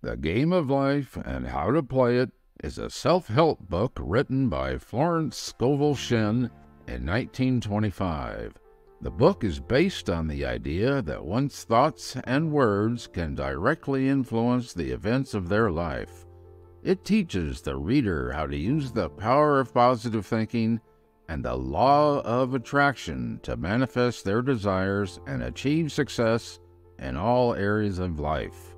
The Game of Life and How to Play It is a self-help book written by Florence Scovel Shinn in 1925. The book is based on the idea that one's thoughts and words can directly influence the events of their life. It teaches the reader how to use the power of positive thinking and the law of attraction to manifest their desires and achieve success in all areas of life.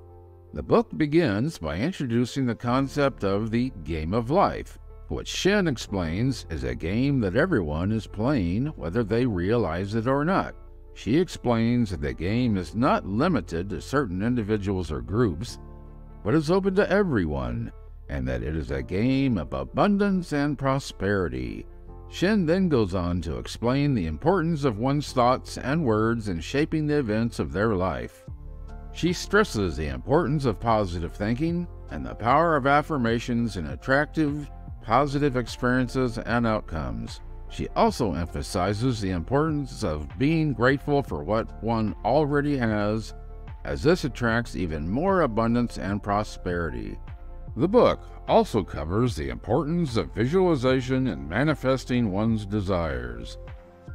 The book begins by introducing the concept of the game of life, which Shinn explains is a game that everyone is playing whether they realize it or not. She explains that the game is not limited to certain individuals or groups, but is open to everyone, and that it is a game of abundance and prosperity. Shinn then goes on to explain the importance of one's thoughts and words in shaping the events of their life. She stresses the importance of positive thinking and the power of affirmations in attractive, positive experiences and outcomes. She also emphasizes the importance of being grateful for what one already has, as this attracts even more abundance and prosperity. The book also covers the importance of visualization and manifesting one's desires.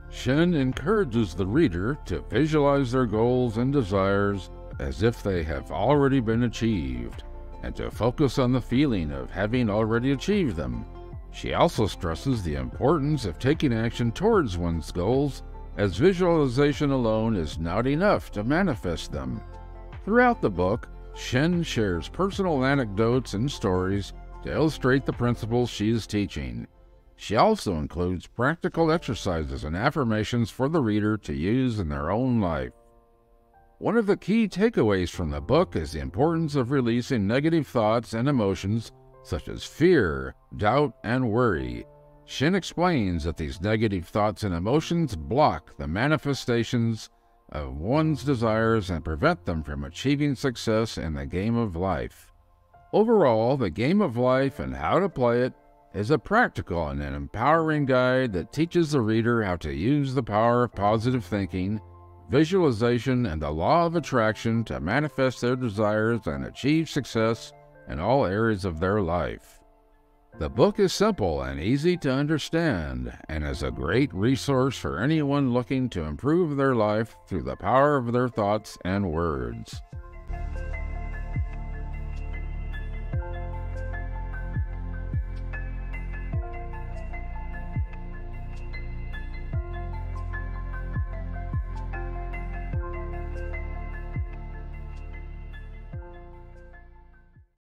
Shinn encourages the reader to visualize their goals and desires as if they have already been achieved, and to focus on the feeling of having already achieved them. She also stresses the importance of taking action towards one's goals, as visualization alone is not enough to manifest them. Throughout the book, Shinn shares personal anecdotes and stories to illustrate the principles she is teaching. She also includes practical exercises and affirmations for the reader to use in their own life. One of the key takeaways from the book is the importance of releasing negative thoughts and emotions such as fear, doubt, and worry. Shinn explains that these negative thoughts and emotions block the manifestations of one's desires and prevent them from achieving success in the game of life. Overall, The Game of Life and How to Play It is a practical and an empowering guide that teaches the reader how to use the power of positive thinking, visualization, and the law of attraction to manifest their desires and achieve success in all areas of their life. The book is simple and easy to understand and is a great resource for anyone looking to improve their life through the power of their thoughts and words.